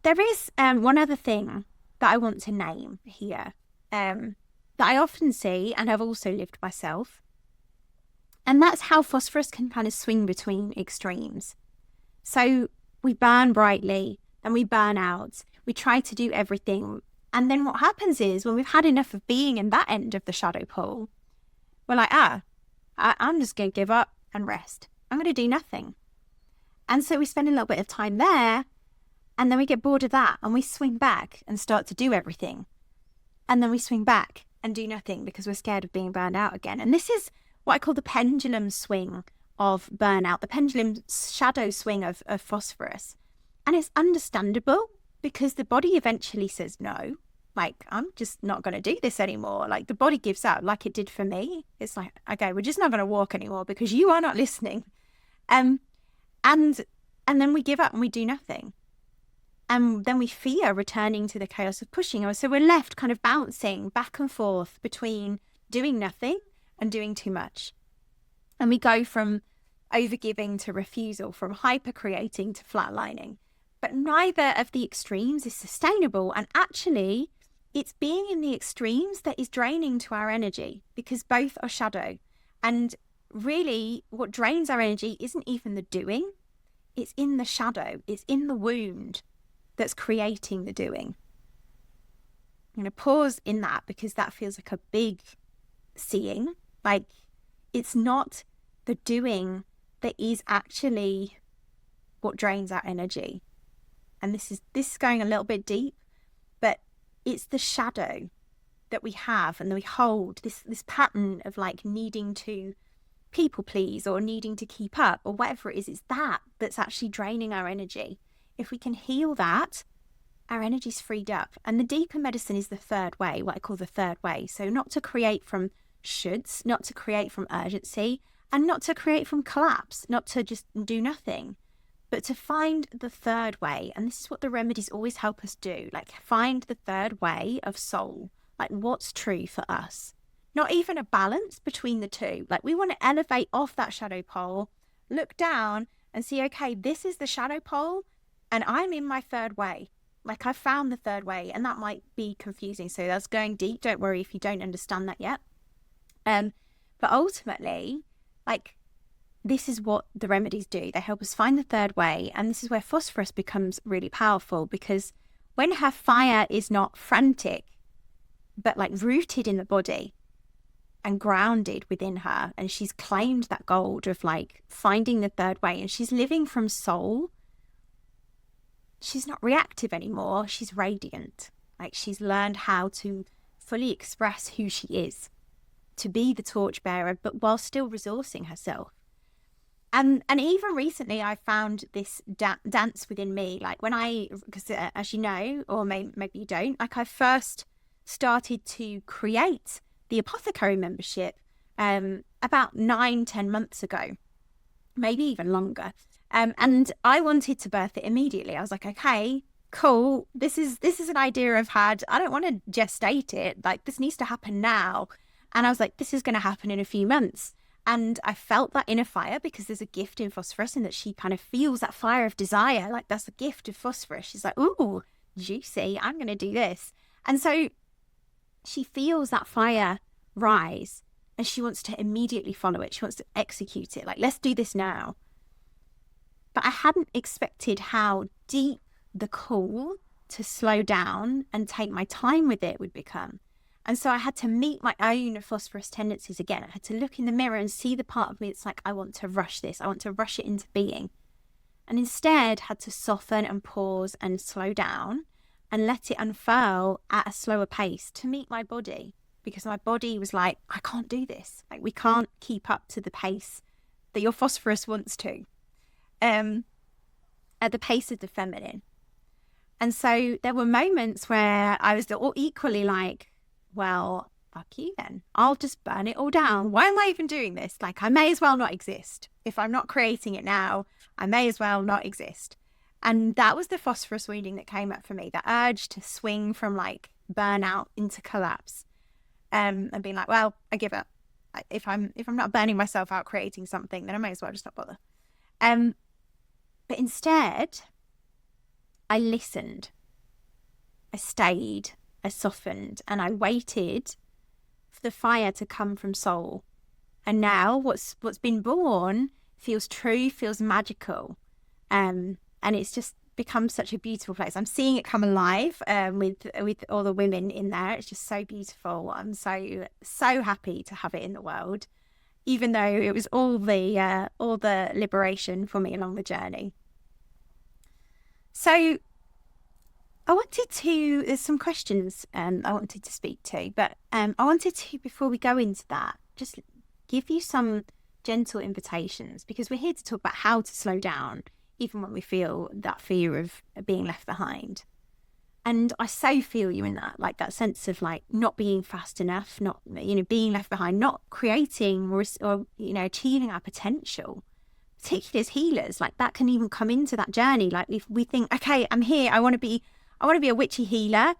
Speaker 1: There is one other thing that I want to name here, that I often see and have also lived myself. And that's how Phosphorus can kind of swing between extremes. So we burn brightly, then we burn out. We try to do everything. And then what happens is, when we've had enough of being in that end of the shadow pole, we're like, I'm just going to give up and rest. I'm going to do nothing. And so we spend a little bit of time there, and then we get bored of that and we swing back and start to do everything. And then we swing back and do nothing because we're scared of being burned out again. And this is what I call the pendulum swing of burnout, the pendulum shadow swing of Phosphorus. And it's understandable because the body eventually says no. Like, I'm just not going to do this anymore. Like, the body gives out, like it did for me. It's like, okay, we're just not going to walk anymore because you are not listening. And then we give up and we do nothing. And then we fear returning to the chaos of pushing. So we're left kind of bouncing back and forth between doing nothing and doing too much. And we go from overgiving to refusal, from hyper-creating to flatlining. But neither of the extremes is sustainable. And actually, it's being in the extremes that is draining to our energy, because both are shadow. And really, what drains our energy isn't even the doing. It's in the shadow. It's in the wound that's creating the doing. I'm going to pause in that because that feels like a big seeing. Like, it's not the doing that is actually what drains our energy. And this is going a little bit deep, but it's the shadow that we have and that we hold, this pattern of like needing to people please or needing to keep up or whatever it is. It's that's actually draining our energy. If we can heal that, our energy's freed up. And the deeper medicine is the third way, what I call the third way. So not to create from shoulds, not to create from urgency, and not to create from collapse, not to just do nothing, but to find the third way. And this is what the remedies always help us do, like find the third way of soul, like what's true for us. Not even a balance between the two. Like we want to elevate off that shadow pole, look down and see, okay, this is the shadow pole and I'm in my third way. Like I found the third way, and that might be confusing. So that's going deep. Don't worry if you don't understand that yet. But ultimately, like this is what the remedies do. They help us find the third way. And this is where Phosphorus becomes really powerful, because when her fire is not frantic, but like rooted in the body and grounded within her, and she's claimed that gold of like finding the third way, and she's living from soul, she's not reactive anymore. She's radiant. Like she's learned how to fully express who she is, to be the torchbearer, but while still resourcing herself. And even recently, I found this dance within me. Like when because as you know, or maybe you don't, like I first started to create the Apothecary membership about 9-10 months ago, maybe even longer. And I wanted to birth it immediately. I was like, okay, cool. This is an idea I've had. I don't want to gestate it. Like this needs to happen now. And I was like, this is going to happen in a few months. And I felt that inner fire, because there's a gift in Phosphorus, and that she kind of feels that fire of desire. Like that's the gift of Phosphorus. She's like, ooh, juicy. I'm going to do this. And so she feels that fire rise and she wants to immediately follow it. She wants to execute it. Like, let's do this now. But I hadn't expected how deep the call to slow down and take my time with it would become. And so I had to meet my own Phosphorus tendencies again. I had to look in the mirror and see the part of me that's like, I want to rush this. I want to rush it into being. And instead had to soften and pause and slow down and let it unfurl at a slower pace to meet my body. Because my body was like, I can't do this. Like we can't keep up to the pace that your Phosphorus wants to. At the pace of the feminine. And so there were moments where I was equally like, well, fuck you then. I'll just burn it all down. Why am I even doing this? Like, I may as well not exist. If I'm not creating it now, I may as well not exist. And that was the Phosphorus reading that came up for me, the urge to swing from like burnout into collapse. And being like, well, I give up. If I'm not burning myself out creating something, then I may as well just not bother. But instead, I listened, I stayed, I softened, and I waited for the fire to come from soul. And now what's been born feels true, feels magical. And it's just become such a beautiful place. I'm seeing it come alive with all the women in there. It's just so beautiful. I'm so happy to have it in the world, even though it was all the liberation for me along the journey. So there's some questions I wanted to speak to, but I wanted to, before we go into that, just give you some gentle invitations, because we're here to talk about how to slow down, even when we feel that fear of being left behind. And I so feel you in that, like that sense of like not being fast enough, not, being left behind, not creating or achieving our potential. Particularly as healers, like that can even come into that journey. Like if we think, okay, I'm here, I want to be a witchy healer,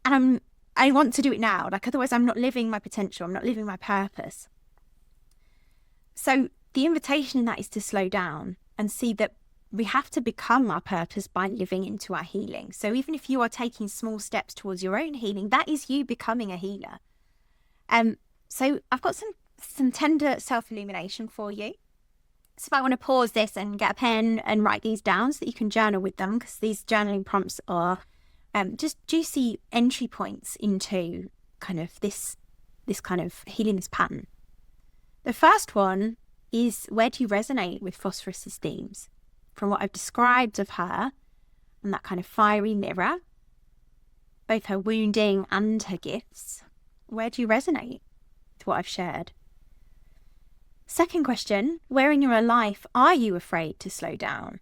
Speaker 1: and I want to do it now. Like otherwise I'm not living my potential, I'm not living my purpose. So the invitation in that is to slow down and see that we have to become our purpose by living into our healing. So even if you are taking small steps towards your own healing, that is you becoming a healer. So I've got some tender self-illumination for you. So if I want to pause this and get a pen and write these down so that you can journal with them, because these journaling prompts are just juicy entry points into kind of this kind of healing, this pattern. The first one is, where do you resonate with Phosphorus's themes? From what I've described of her and that kind of fiery mirror, both her wounding and her gifts, where do you resonate with what I've shared? Second question, where in your life are you afraid to slow down?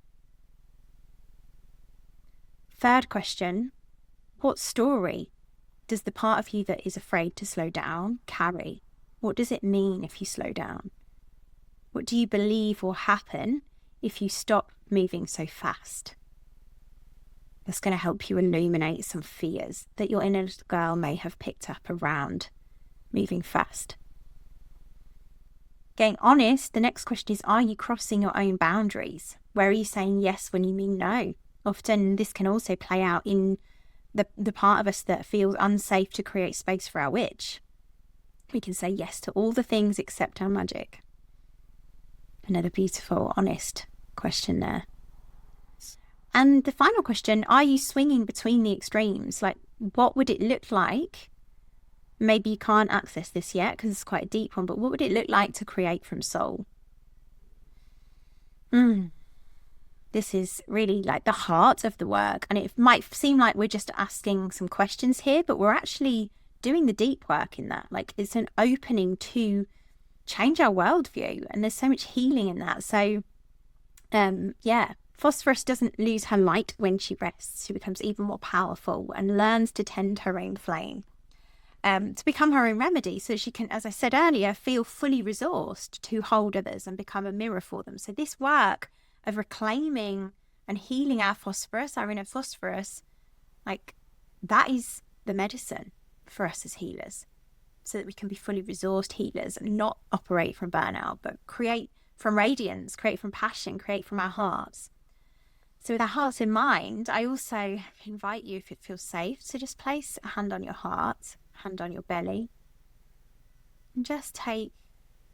Speaker 1: Third question, what story does the part of you that is afraid to slow down carry? What does it mean if you slow down? What do you believe will happen if you stop moving so fast? That's going to help you illuminate some fears that your inner girl may have picked up around moving fast. Getting honest, the next question is, are you crossing your own boundaries? Where are you saying yes when you mean no? Often this can also play out in the part of us that feels unsafe to create space for our witch. We can say yes to all the things except our magic. Another beautiful, honest question there. And the final question, are you swinging between the extremes? Like, what would it look like? Maybe you can't access this yet because it's quite a deep one, but what would it look like to create from soul? This is really like the heart of the work. And it might seem like we're just asking some questions here, but we're actually doing the deep work in that. Like, it's an opening to change our worldview. And there's so much healing in that. So, Phosphorus doesn't lose her light when she rests. She becomes even more powerful and learns to tend her own flame. To become her own remedy, so she can, as I said earlier, feel fully resourced to hold others and become a mirror for them. So this work of reclaiming and healing our Phosphorus, our inner Phosphorus, like, that is the medicine for us as healers, so that we can be fully resourced healers and not operate from burnout, but create from radiance, create from passion, create from our hearts. So with our hearts in mind, I also invite you, if it feels safe, to just place a hand on your heart, hand on your belly, and just take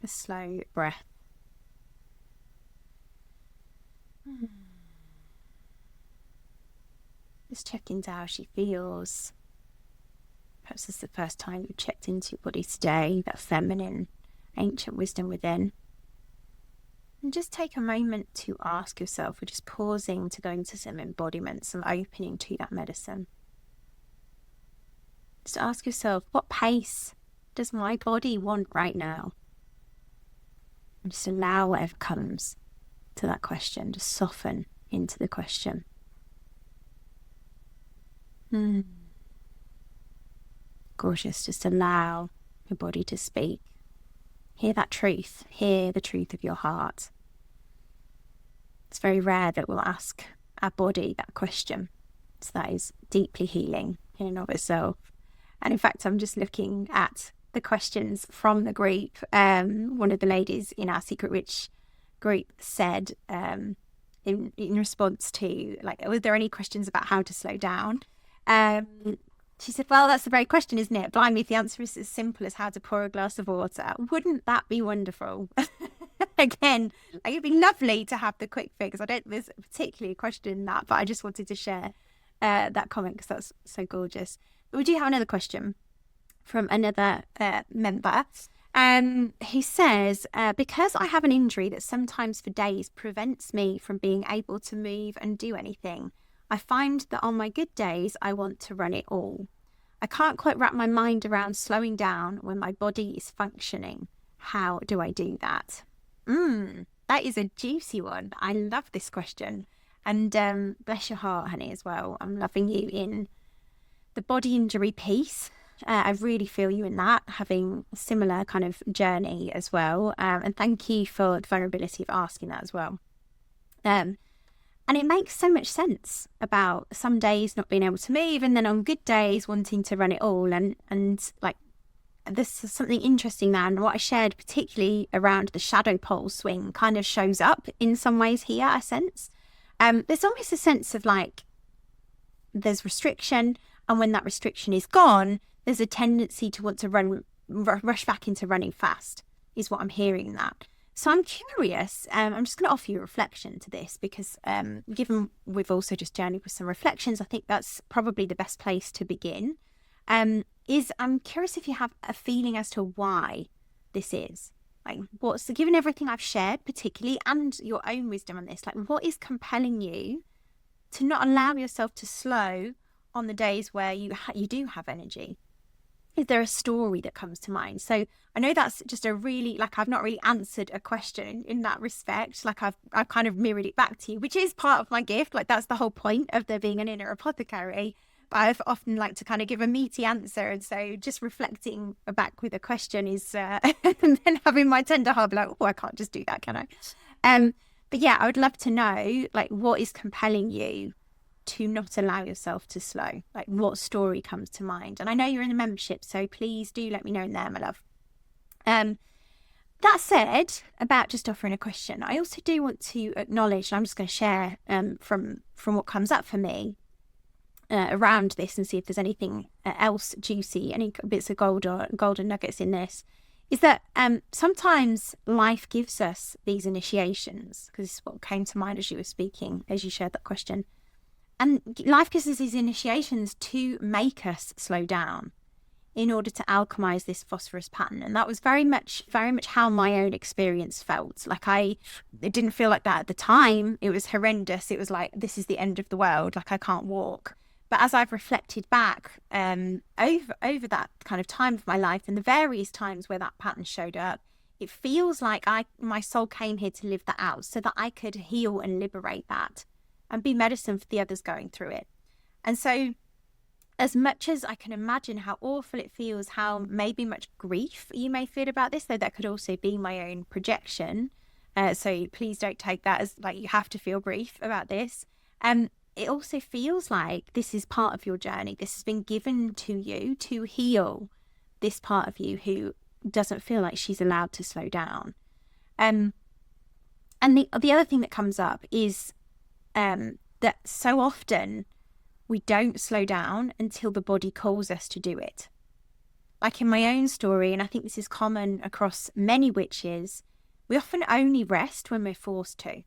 Speaker 1: a slow breath. Just check into how she feels. Perhaps it's the first time you've checked into your body today, that feminine, ancient wisdom within. And just take a moment to ask yourself, we're just pausing to go into some embodiment, some opening to that medicine. Just ask yourself, what pace does my body want right now? And just allow whatever comes to that question, just soften into the question. Gorgeous, just allow your body to speak. Hear that truth, hear the truth of your heart. It's very rare that we'll ask our body that question. So that is deeply healing in and of itself. And in fact, I'm just looking at the questions from the group. One of the ladies in our Secret Witch group said, in response to, like, were there any questions about how to slow down? She said, well, that's the very question, isn't it? Blimey, if the answer is as simple as how to pour a glass of water, wouldn't that be wonderful? Again, like, it'd be lovely to have the quick fix. I don't think there's particularly a question in that, but I just wanted to share that comment because that's so gorgeous. But we do have another question from another member. He says, because I have an injury that sometimes for days prevents me from being able to move and do anything, I find that on my good days, I want to run it all. I can't quite wrap my mind around slowing down when my body is functioning. How do I do that? That is a juicy one. I love this question. And bless your heart, honey, as well. I'm loving you in the body injury piece. I really feel you in that, having a similar kind of journey as well. And thank you for the vulnerability of asking that as well. And it makes so much sense about some days not being able to move, and then on good days wanting to run it all. And like, this is something interesting there. And what I shared, particularly around the shadow pole swing, kind of shows up in some ways here, I sense. There's almost a sense of like, there's restriction. And when that restriction is gone, there's a tendency to want to rush back into running fast, is what I'm hearing in that. So I'm curious, I'm just going to offer you a reflection to this because given we've also just journeyed with some reflections, I think that's probably the best place to begin. I'm curious if you have a feeling as to why this is. Like, given everything I've shared, particularly, and your own wisdom on this, like, what is compelling you to not allow yourself to slow on the days where you do have energy? Is there a story that comes to mind? So I know that's just I've not really answered a question in that respect. Like I've kind of mirrored it back to you, which is part of my gift. Like that's the whole point of there being an inner apothecary. But I've often liked to kind of give a meaty answer. And so just reflecting back with a question is, and then having my tender heart be like, oh, I can't just do that, can I? But yeah, I would love to know, like, what is compelling you to not allow yourself to slow? Like, what story comes to mind? And I know you're in the membership, so please do let me know in there, my love. That said, about just offering a question, I also do want to acknowledge, and I'm just going to share from what comes up for me around this, and see if there's anything else juicy, any bits of golden nuggets in this, is that sometimes life gives us these initiations, because this is what came to mind as you were speaking, as you shared that question. And life gives us these initiations to make us slow down in order to alchemize this phosphorus pattern. And that was very much how my own experience felt. Like it didn't feel like that at the time. It was horrendous. It was like, this is the end of the world. Like I can't walk. But as I've reflected back over that kind of time of my life and the various times where that pattern showed up, it feels like my soul came here to live that out so that I could heal and liberate that and be medicine for the others going through it. And so as much as I can imagine how awful it feels, how maybe much grief you may feel about this, though that could also be my own projection. So please don't take that as like you have to feel grief about this. It also feels like this is part of your journey. This has been given to you to heal this part of you who doesn't feel like she's allowed to slow down. And the other thing that comes up is that so often we don't slow down until the body calls us to do it. Like in my own story, and I think this is common across many witches, we often only rest when we're forced to,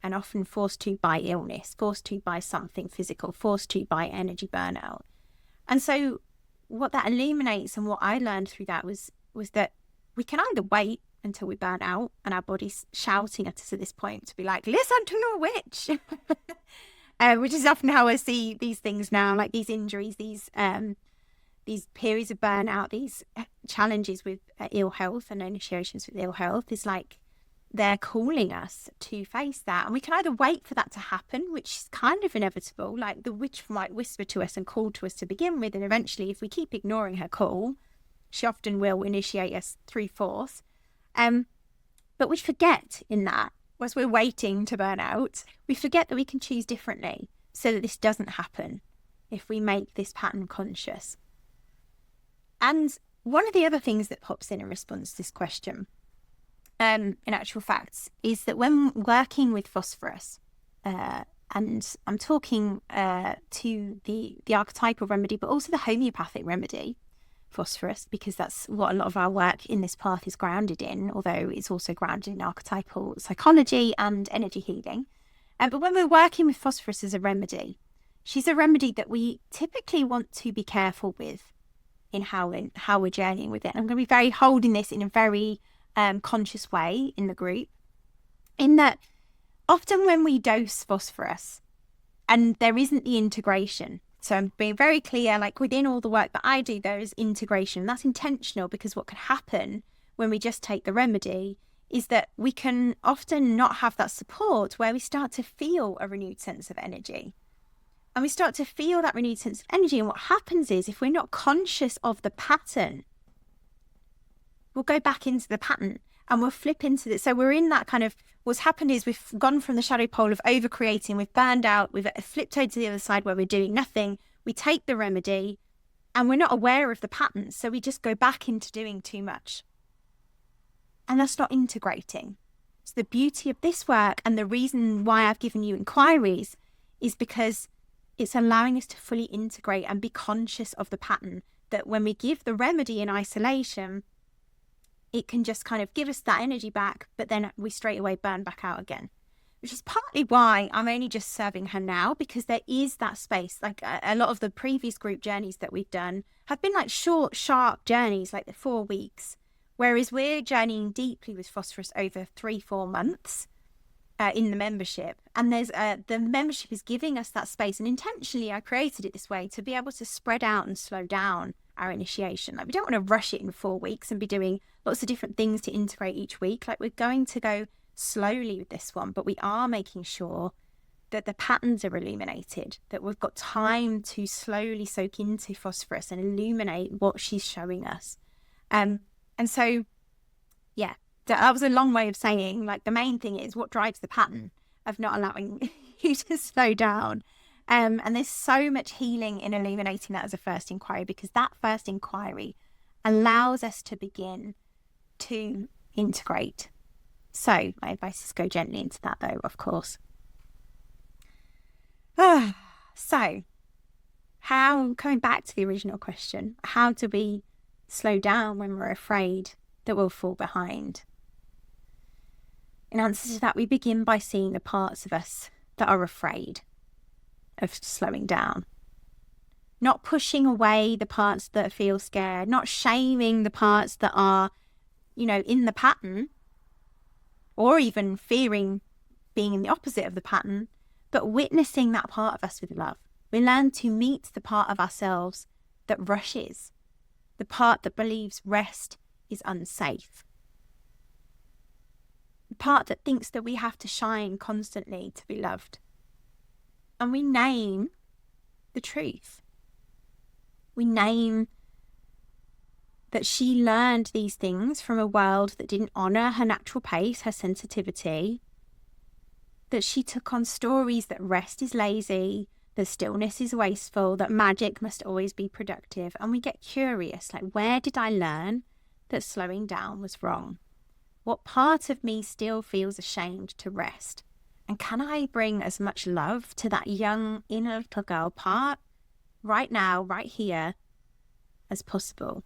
Speaker 1: and often forced to by illness, forced to by something physical, forced to by energy burnout. And so what that illuminates, and what I learned through that was that we can either wait until we burn out and our body's shouting at us at this point to be like, listen to your witch, which is often how I see these things now, like these injuries, these periods of burnout, these challenges with ill health and initiations with ill health is like they're calling us to face that. And we can either wait for that to happen, which is kind of inevitable, like the witch might whisper to us and call to us to begin with, and eventually if we keep ignoring her call, she often will initiate us through force. But we forget in that, as we're waiting to burn out, we forget that we can choose differently so that this doesn't happen if we make this pattern conscious. And one of the other things that pops in response to this question, in actual fact, is that when working with phosphorus, and I'm talking to the archetypal remedy, but also the homeopathic remedy, phosphorus, because that's what a lot of our work in this path is grounded in, although it's also grounded in archetypal psychology and energy healing. But when we're working with phosphorus as a remedy, she's a remedy that we typically want to be careful with in how we're journeying with it. And I'm going to be very holding this in a very conscious way in the group, in that often when we dose phosphorus and there isn't the integration, so I'm being very clear, like within all the work that I do, there is integration. That's intentional, because what can happen when we just take the remedy is that we can often not have that support where we start to feel a renewed sense of energy. And we start to feel that renewed sense of energy. And what happens is, if we're not conscious of the pattern, we'll go back into the pattern and we'll flip into this. So we're in that kind of, what's happened is we've gone from the shadow pole of over creating, we've burned out, we've flipped over to the other side where we're doing nothing. We take the remedy and we're not aware of the patterns. So we just go back into doing too much. And that's not integrating. So the beauty of this work, and the reason why I've given you enquiries, is because it's allowing us to fully integrate and be conscious of the pattern, that when we give the remedy in isolation, it can just kind of give us that energy back, but then we straight away burn back out again, which is partly why I'm only just serving her now, because there is that space. Like a lot of the previous group journeys that we've done have been like short, sharp journeys, like the 4 weeks, Whereas we're journeying deeply with Phosphorus over 3-4 months in the membership. And there's the membership is giving us that space. And intentionally, I created it this way to be able to spread out and slow down our initiation. Like, we don't want to rush it in 4 weeks and be doing lots of different things to integrate each week. Like, we're going to go slowly with this one, but we are making sure that the patterns are illuminated, that we've got time to slowly soak into Phosphorus and illuminate what she's showing us. And so, yeah, that was a long way of saying, like, the main thing is what drives the pattern of not allowing you to slow down. And there's so much healing in illuminating that as a first inquiry, because that first inquiry allows us to begin to integrate. So my advice is go gently into that, though, of course. So coming back to the original question, how do we slow down when we're afraid that we'll fall behind? In answer to that, we begin by seeing the parts of us that are afraid of slowing down. Not pushing away the parts that feel scared, not shaming the parts that are, in the pattern, or even fearing being in the opposite of the pattern, but witnessing that part of us with love. We learn to meet the part of ourselves that rushes, the part that believes rest is unsafe, the part that thinks that we have to shine constantly to be loved. And we name the truth. We name that she learned these things from a world that didn't honour her natural pace, her sensitivity, that she took on stories that rest is lazy, that stillness is wasteful, that magic must always be productive. And we get curious, like, where did I learn that slowing down was wrong? What part of me still feels ashamed to rest? And can I bring as much love to that young inner little girl part right now, right here, as possible?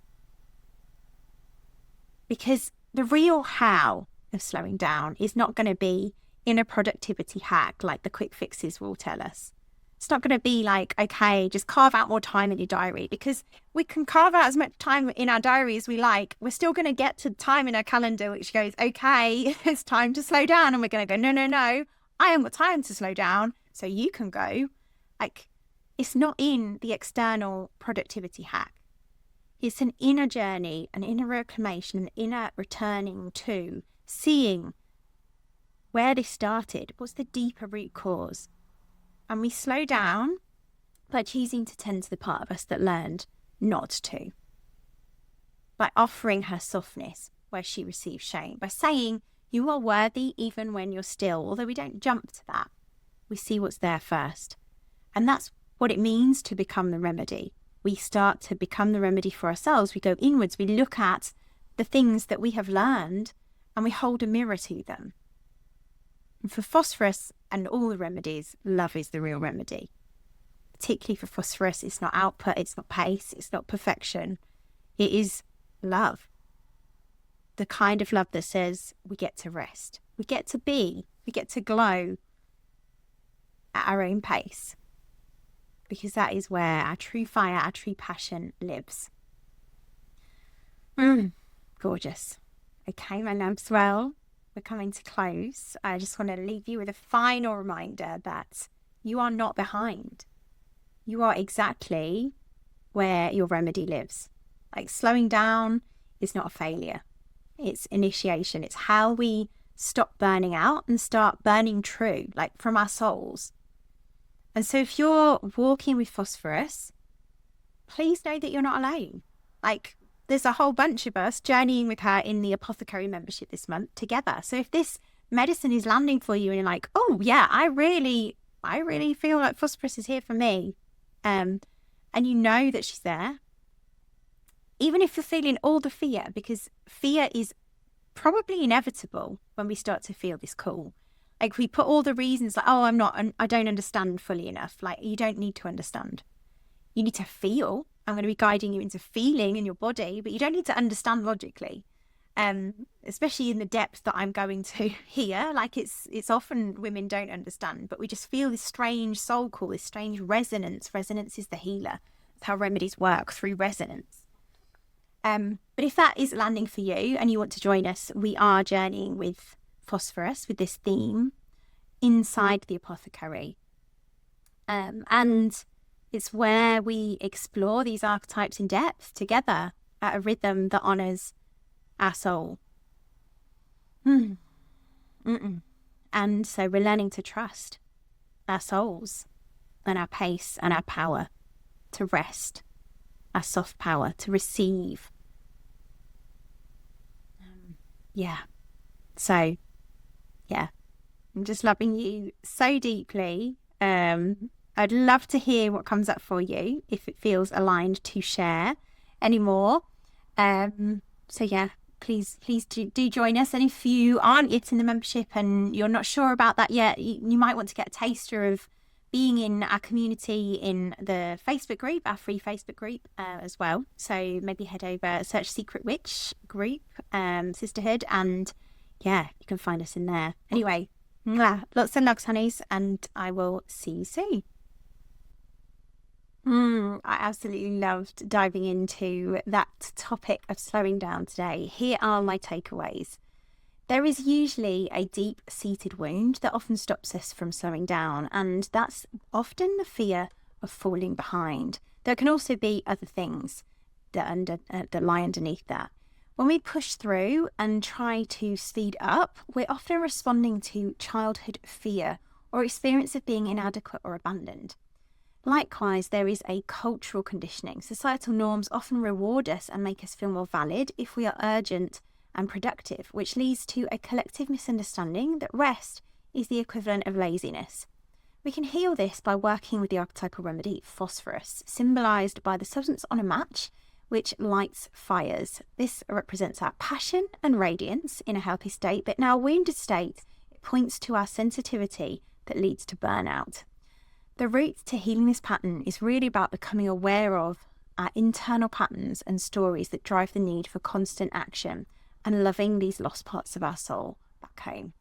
Speaker 1: Because the real how of slowing down is not going to be in a productivity hack like the quick fixes will tell us. It's not going to be like, okay, just carve out more time in your diary, because we can carve out as much time in our diary as we like. We're still going to get to time in our calendar which goes, okay, it's time to slow down. And we're going to go, no, I haven't got time to slow down, so you can go. Like, it's not in the external productivity hack. It's an inner journey, an inner reclamation, an inner returning to seeing where this started. What's the deeper root cause? And we slow down by choosing to tend to the part of us that learned not to. By offering her softness where she receives shame. By saying, you are worthy even when you're still. Although we don't jump to that. We see what's there first. And that's what it means to become the remedy. We start to become the remedy for ourselves. We go inwards. We look at the things that we have learned and we hold a mirror to them. And for Phosphorus and all the remedies, love is the real remedy. Particularly for Phosphorus, it's not output, it's not pace, it's not perfection. It is love. The kind of love that says we get to rest, we get to be, we get to glow at our own pace. Because that is where our true fire, our true passion lives. Gorgeous. Okay, my loves, well, we're coming to close. I just want to leave you with a final reminder that you are not behind. You are exactly where your remedy lives. Like, slowing down is not a failure. It's initiation. It's how we stop burning out and start burning true, like from our souls. And so if you're walking with Phosphorus, please know that you're not alone. Like, there's a whole bunch of us journeying with her in the Apothecary membership this month together. So if this medicine is landing for you and you're like, oh yeah, I really feel like Phosphorus is here for me. And you know that she's there. Even if you're feeling all the fear, because fear is probably inevitable when we start to feel this call. Like, we put all the reasons, like, oh, I don't understand fully enough. Like, you don't need to understand. You need to feel. I'm going to be guiding you into feeling in your body, but you don't need to understand logically. Especially in the depth that I'm going to here. Like, it's often women don't understand, but we just feel this strange soul call, this strange resonance. Resonance is the healer. That's how remedies work, through resonance. But if that is landing for you and you want to join us, we are journeying with Phosphorus, with this theme, inside the apothecary. And it's where we explore these archetypes in depth together at a rhythm that honours our soul. And so we're learning to trust our souls and our pace and our power, to rest, our soft power, to receive. So, I'm just loving you so deeply. I'd love to hear what comes up for you, if it feels aligned to share anymore. Please do join us. And if you aren't yet in the membership and you're not sure about that yet, you might want to get a taster of being in our community in the Facebook group, our free Facebook group as well. So maybe head over, search Secret Witch group, Sisterhood, and you can find us in there. Anyway, lots of lugs, honeys, and I will see you soon. I absolutely loved diving into that topic of slowing down today. Here are my takeaways. There is usually a deep-seated wound that often stops us from slowing down, and that's often the fear of falling behind. There can also be other things that lie underneath that. When we push through and try to speed up, we're often responding to childhood fear or experience of being inadequate or abandoned. Likewise, there is a cultural conditioning. Societal norms often reward us and make us feel more valid if we are urgent and productive, which leads to a collective misunderstanding that rest is the equivalent of laziness. We can heal this by working with the archetypal remedy, Phosphorus, symbolised by the substance on a match, which lights fires. This represents our passion and radiance in a healthy state, but in our wounded state, it points to our sensitivity that leads to burnout. The route to healing this pattern is really about becoming aware of our internal patterns and stories that drive the need for constant action and loving these lost parts of our soul back home.